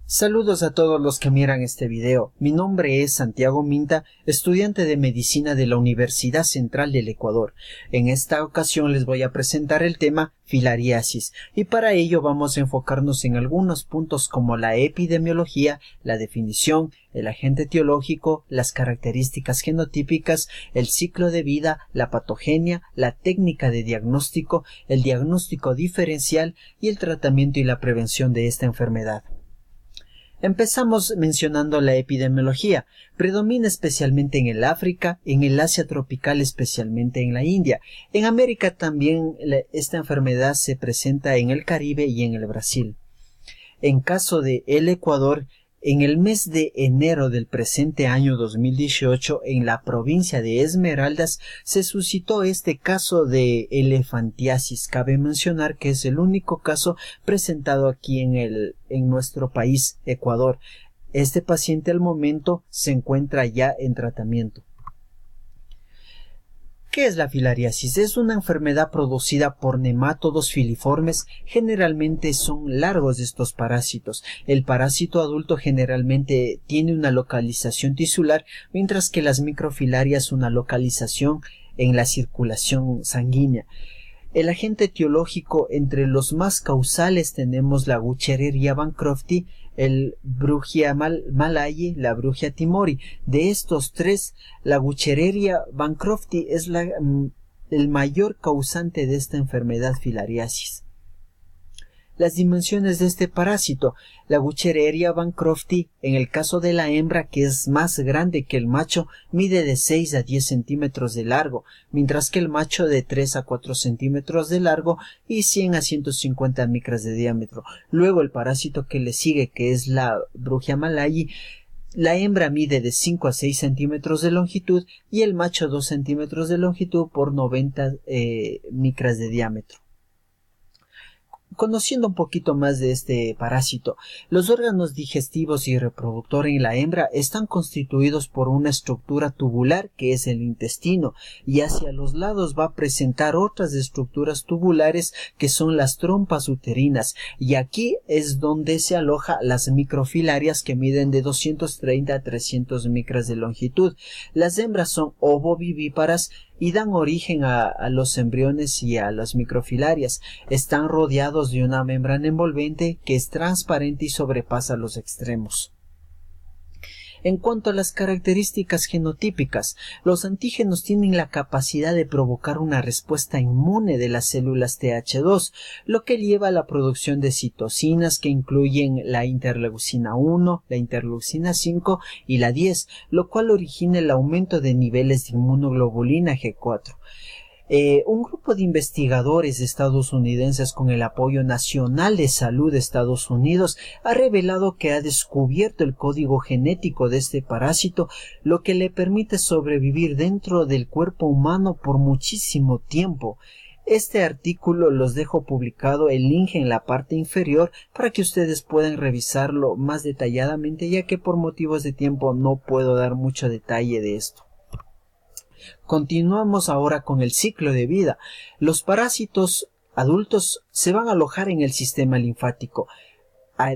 Saludos a todos los que miran este video. Mi nombre es Santiago Minta, estudiante de Medicina de la Universidad Central del Ecuador. En esta ocasión les voy a presentar el tema filariasis y para ello vamos a enfocarnos en algunos puntos como la epidemiología, la definición, el agente etiológico, las características genotípicas, el ciclo de vida, la patogenia, la técnica de diagnóstico, el diagnóstico diferencial y el tratamiento y la prevención de esta enfermedad. Empezamos mencionando la epidemiología. Predomina especialmente en el África, en el Asia tropical, especialmente en la India. En América también esta enfermedad se presenta en el Caribe y en el Brasil. En caso de el Ecuador, en el mes de enero del presente año 2018, en la provincia de Esmeraldas, se suscitó este caso de elefantiasis. Cabe mencionar que es el único caso presentado aquí en nuestro país, Ecuador. Este paciente al momento se encuentra ya en tratamiento. ¿Qué es la filariasis? Es una enfermedad producida por nemátodos filiformes. Generalmente son largos estos parásitos. El parásito adulto generalmente tiene una localización tisular, mientras que las microfilarias una localización en la circulación sanguínea. El agente etiológico, entre los más causales tenemos la Wuchereria bancrofti, el Bruchia malayi, la Bruchia timori. De estos tres, la Wuchereria bancrofti es el mayor causante de esta enfermedad filariasis. Las dimensiones de este parásito: la Wuchereria bancrofti, en el caso de la hembra, que es más grande que el macho, mide de 6 a 10 centímetros de largo, mientras que el macho de 3 a 4 centímetros de largo y 100 a 150 micras de diámetro. Luego el parásito que le sigue, que es la Bruchia malayi, la hembra mide de 5 a 6 centímetros de longitud y el macho 2 centímetros de longitud por 90 micras de diámetro. Conociendo un poquito más de este parásito, los órganos digestivos y reproductor en la hembra están constituidos por una estructura tubular que es el intestino, y hacia los lados va a presentar otras estructuras tubulares que son las trompas uterinas, y aquí es donde se aloja las microfilarias que miden de 230 a 300 micras de longitud. Las hembras son ovovivíparas y dan origen a los embriones y a las microfilarias. Están rodeados de una membrana envolvente que es transparente y sobrepasa los extremos. En cuanto a las características genotípicas, los antígenos tienen la capacidad de provocar una respuesta inmune de las células Th2, lo que lleva a la producción de citocinas que incluyen la interleucina 1, la interleucina 5 y la 10, lo cual origina el aumento de niveles de inmunoglobulina G4. Un grupo de investigadores estadounidenses con el apoyo Nacional de Salud de Estados Unidos ha revelado que ha descubierto el código genético de este parásito, lo que le permite sobrevivir dentro del cuerpo humano por muchísimo tiempo. Este artículo los dejo publicado, el link en la parte inferior, para que ustedes puedan revisarlo más detalladamente, ya que por motivos de tiempo no puedo dar mucho detalle de esto. Continuamos ahora con el ciclo de vida. Los parásitos adultos se van a alojar en el sistema linfático.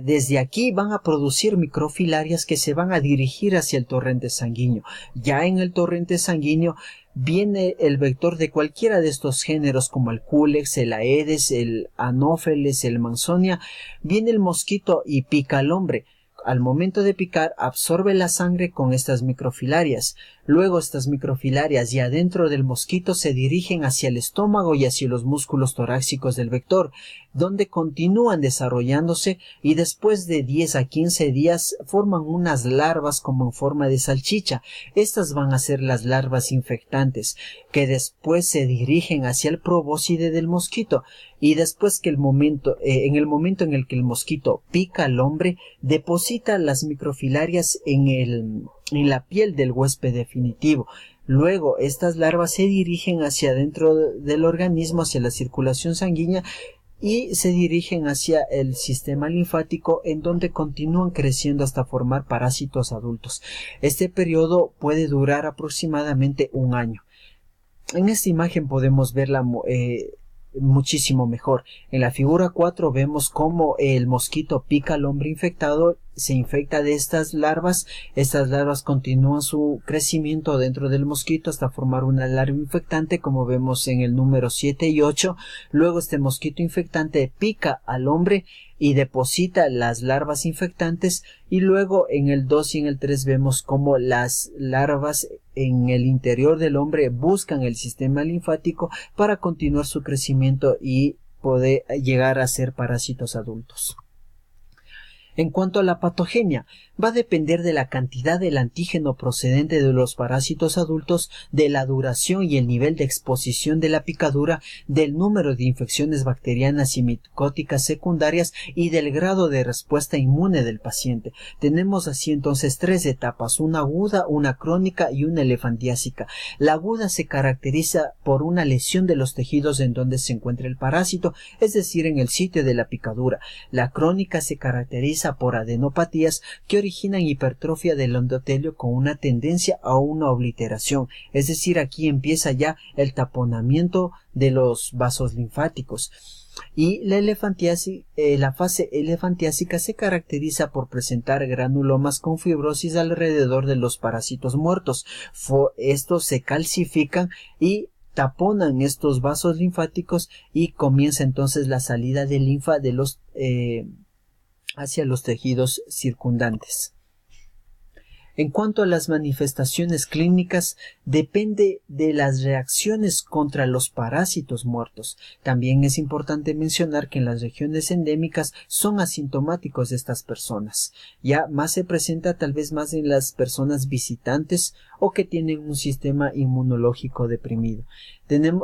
Desde aquí van a producir microfilarias que se van a dirigir hacia el torrente sanguíneo. Ya en el torrente sanguíneo viene el vector de cualquiera de estos géneros, como el Culex, el Aedes, el Anopheles, el Mansonia. Viene el mosquito y pica al hombre. Al momento de picar, absorbe la sangre con estas microfilarias. Luego estas microfilarias ya dentro del mosquito se dirigen hacia el estómago y hacia los músculos torácicos del vector, donde continúan desarrollándose y después de 10 a 15 días forman unas larvas como en forma de salchicha. Estas van a ser las larvas infectantes, que después se dirigen hacia el probóscide del mosquito, y después que en el momento en el que el mosquito pica al hombre, deposita las microfilarias en la piel del huésped definitivo. Luego estas larvas se dirigen hacia dentro del organismo, hacia la circulación sanguínea, y se dirigen hacia el sistema linfático, en donde continúan creciendo hasta formar parásitos adultos. Este periodo puede durar aproximadamente un año. En esta imagen podemos ver muchísimo mejor. En la figura 4 vemos cómo el mosquito pica al hombre infectado, se infecta de estas larvas continúan su crecimiento dentro del mosquito hasta formar una larva infectante, como vemos en el número 7 y 8. Luego este mosquito infectante pica al hombre y deposita las larvas infectantes, y luego en el 2 y en el 3 vemos cómo las larvas en el interior del hombre buscan el sistema linfático para continuar su crecimiento y poder llegar a ser parásitos adultos. En cuanto a la patogenia, va a depender de la cantidad del antígeno procedente de los parásitos adultos, de la duración y el nivel de exposición de la picadura, del número de infecciones bacterianas y micóticas secundarias y del grado de respuesta inmune del paciente. Tenemos así entonces 3 etapas, una aguda, una crónica y una elefantiásica. La aguda se caracteriza por una lesión de los tejidos en donde se encuentra el parásito, es decir, en el sitio de la picadura. La crónica se caracteriza por adenopatías que originan hipertrofia del endotelio con una tendencia a una obliteración, es decir, aquí empieza ya el taponamiento de los vasos linfáticos. Y la fase elefantiásica se caracteriza por presentar granulomas con fibrosis alrededor de los parásitos muertos. Estos se calcifican y taponan estos vasos linfáticos y comienza entonces la salida de linfa de los hacia los tejidos circundantes. En cuanto a las manifestaciones clínicas, depende de las reacciones contra los parásitos muertos. También es importante mencionar que en las regiones endémicas son asintomáticos estas personas. Ya más se presenta tal vez más en las personas visitantes o que tienen un sistema inmunológico deprimido.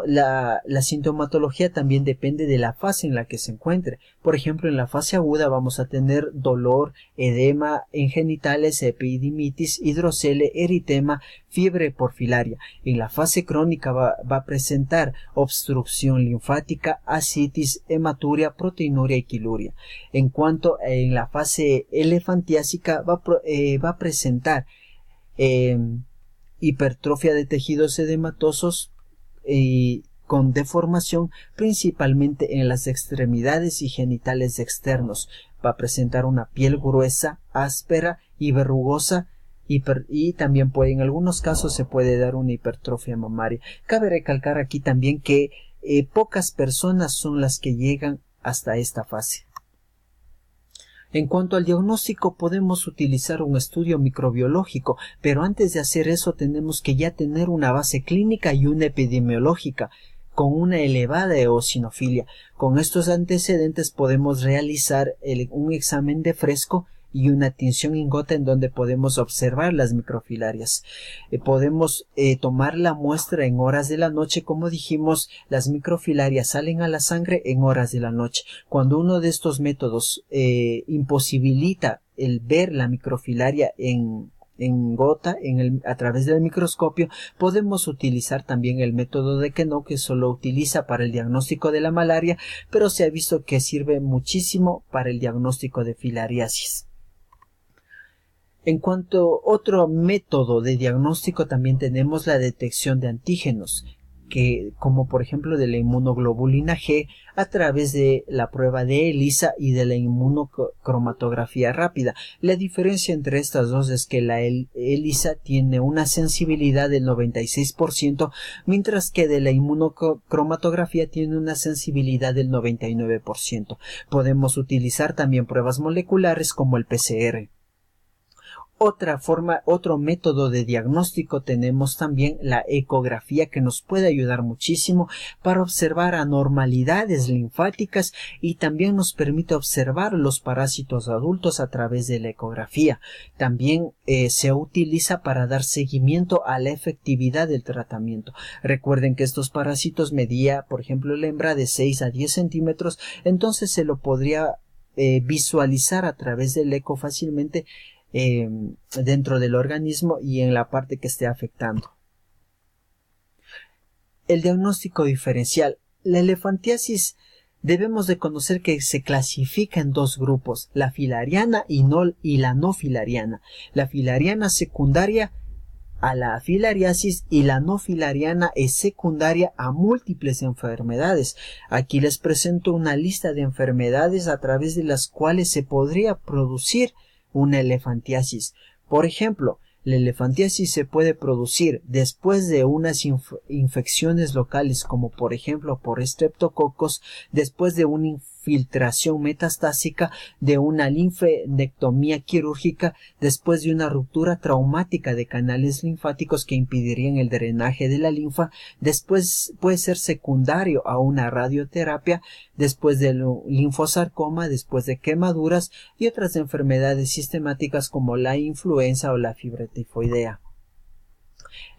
La sintomatología también depende de la fase en la que se encuentre. Por ejemplo, en la fase aguda vamos a tener dolor, edema en genitales, epidimitis, hidrocele, eritema, fiebre porfilaria. En la fase crónica va a presentar obstrucción linfática, ascitis, hematuria, proteinuria y quiluria. En cuanto en la fase elefantiásica va a presentar hipertrofia de tejidos edematosos y con deformación principalmente en las extremidades y genitales externos. Va a presentar una piel gruesa, áspera y verrugosa y también en algunos casos se puede dar una hipertrofia mamaria. Cabe recalcar aquí también que pocas personas son las que llegan hasta esta fase. En cuanto al diagnóstico, podemos utilizar un estudio microbiológico, pero antes de hacer eso tenemos que ya tener una base clínica y una epidemiológica con una elevada eosinofilia. Con estos antecedentes podemos realizar un examen de fresco y una tinción en gota en donde podemos observar las microfilarias. Podemos tomar la muestra en horas de la noche. Como dijimos, las microfilarias salen a la sangre en horas de la noche. Cuando uno de estos métodos imposibilita el ver la microfilaria en gota a través del microscopio, podemos utilizar también el método de Queneau, que solo utiliza para el diagnóstico de la malaria, pero se ha visto que sirve muchísimo para el diagnóstico de filariasis. En cuanto a otro método de diagnóstico, también tenemos la detección de antígenos, como por ejemplo de la inmunoglobulina G a través de la prueba de ELISA y de la inmunocromatografía rápida. La diferencia entre estas dos es que la ELISA tiene una sensibilidad del 96%, mientras que de la inmunocromatografía tiene una sensibilidad del 99%. Podemos utilizar también pruebas moleculares como el PCR. Otro método de diagnóstico tenemos también la ecografía, que nos puede ayudar muchísimo para observar anormalidades linfáticas y también nos permite observar los parásitos adultos a través de la ecografía. También se utiliza para dar seguimiento a la efectividad del tratamiento. Recuerden que estos parásitos medía, por ejemplo, la hembra de 6 a 10 centímetros, entonces se lo podría visualizar a través del eco fácilmente dentro del organismo y en la parte que esté afectando. El diagnóstico diferencial. La elefantiasis debemos de conocer que se clasifica en dos grupos, la filariana y la no filariana. La filariana secundaria a la filariasis, y la no filariana es secundaria a múltiples enfermedades. Aquí les presento una lista de enfermedades a través de las cuales se podría producir una elefantiasis. Por ejemplo, la elefantiasis se puede producir después de unas infecciones locales, como por ejemplo por estreptococos, después de una infiltración metastásica, de una linfedectomía quirúrgica, después de una ruptura traumática de canales linfáticos que impedirían el drenaje de la linfa, después puede ser secundario a una radioterapia, después del linfosarcoma, después de quemaduras y otras enfermedades sistemáticas como la influenza o la fiebre tifoidea.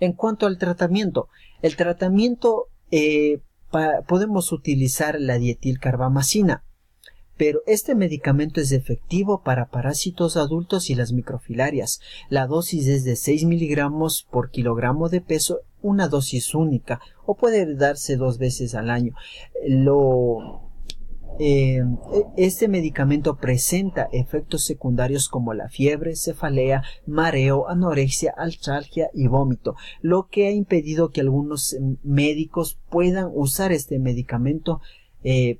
En cuanto al tratamiento, podemos utilizar la dietilcarbamazina, pero este medicamento es efectivo para parásitos adultos y las microfilarias. La dosis es de 6 miligramos por kilogramo de peso, una dosis única, o puede darse 2 veces al año. Este medicamento presenta efectos secundarios como la fiebre, cefalea, mareo, anorexia, artralgia y vómito, lo que ha impedido que algunos médicos puedan usar este medicamento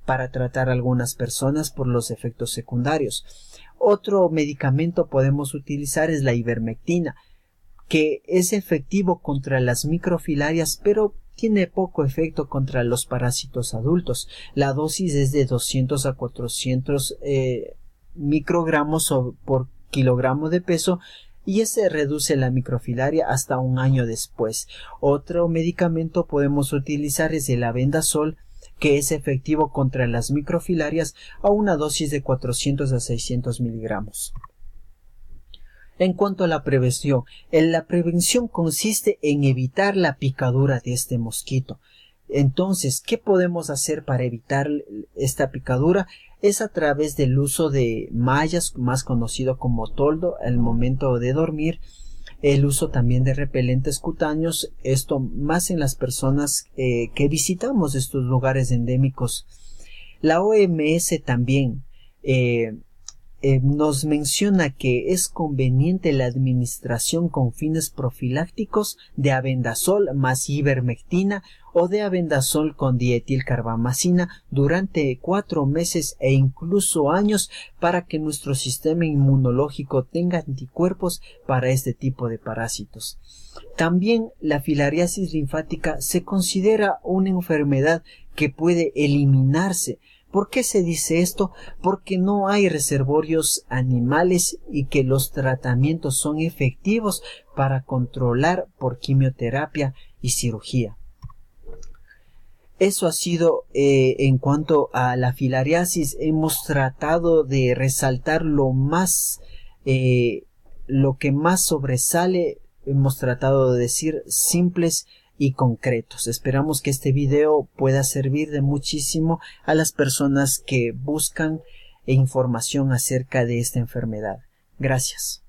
para tratar a algunas personas por los efectos secundarios. Otro medicamento podemos utilizar es la ivermectina, que es efectivo contra las microfilarias, pero tiene poco efecto contra los parásitos adultos. La dosis es de 200 a 400 microgramos por kilogramo de peso, y ese reduce la microfilaria hasta un año después. Otro medicamento podemos utilizar es el albendazol, que es efectivo contra las microfilarias a una dosis de 400 a 600 miligramos. En cuanto a la prevención consiste en evitar la picadura de este mosquito. Entonces, ¿qué podemos hacer para evitar esta picadura? Es a través del uso de mallas, más conocido como toldo, al momento de dormir. El uso también de repelentes cutáneos, esto más en las personas que visitamos estos lugares endémicos. La OMS también nos menciona que es conveniente la administración con fines profilácticos de albendazol más ivermectina o de albendazol con dietilcarbamazina durante 4 meses e incluso años, para que nuestro sistema inmunológico tenga anticuerpos para este tipo de parásitos. También la filariasis linfática se considera una enfermedad que puede eliminarse. ¿Por qué se dice esto? Porque no hay reservorios animales y que los tratamientos son efectivos para controlar por quimioterapia y cirugía. Eso ha sido en cuanto a la filariasis. Hemos tratado de resaltar lo que más sobresale. Hemos tratado de decir simples y concretos. Esperamos que este video pueda servir de muchísimo a las personas que buscan información acerca de esta enfermedad. Gracias.